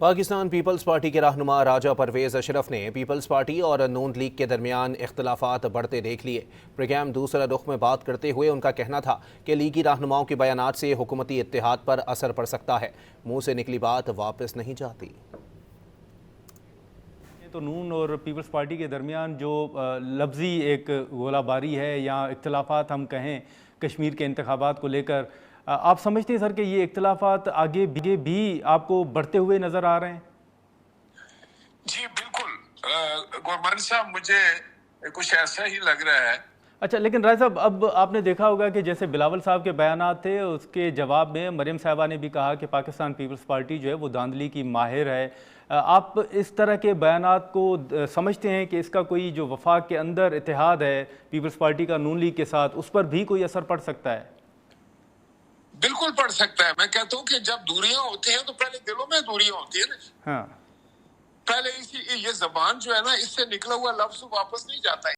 Pakistan Peoples party کے رہنما راجہ پرویز اشرف نے پیپلز پارٹی اور نون لیگ کے درمیان اختلافات بڑھتے دیکھ لیے۔ پروگرام دوسرا رخ میں بات کرتے ہوئے ان کا کہنا تھا کہ لیگی رہنماؤں کے بیانات سے حکومتی اتحاد پر اثر پڑ سکتا ہے، منہ سے نکلی بات واپس نہیں جاتی۔ تو نون اور پیپلز پارٹی کے درمیان جو لفظی ایک گولہ باری ہے یا اختلافات ہم کہیں کشمیر کے انتخابات کو لے کر، آپ سمجھتے ہیں سر کہ یہ اختلافات آگے بھی آپ کو بڑھتے ہوئے نظر آ رہے ہیں؟ جی بالکل گورمان صاحب، مجھے کچھ ایسا ہی لگ رہا ہے۔ اچھا، لیکن رائے صاحب، اب آپ نے دیکھا ہوگا کہ جیسے بلاول صاحب کے بیانات تھے، اس کے جواب میں مریم صاحبہ نے بھی کہا کہ پاکستان پیپلز پارٹی جو ہے وہ دھاندلی کی ماہر ہے۔ آپ اس طرح کے بیانات کو سمجھتے ہیں کہ اس کا کوئی جو وفاق کے اندر اتحاد ہے پیپلز پارٹی کا نون لیگ کے ساتھ، اس پر بھی کوئی اثر پڑ سکتا ہے؟ بالکل پڑ سکتا ہے۔ میں کہتا ہوں کہ جب دوریاں ہوتی ہیں تو پہلے دلوں میں دوریاں ہوتی ہیں نا۔ ہاں، پہلے یہ زبان جو ہے نا، اس سے نکلا ہوا لفظ واپس نہیں جاتا ہے۔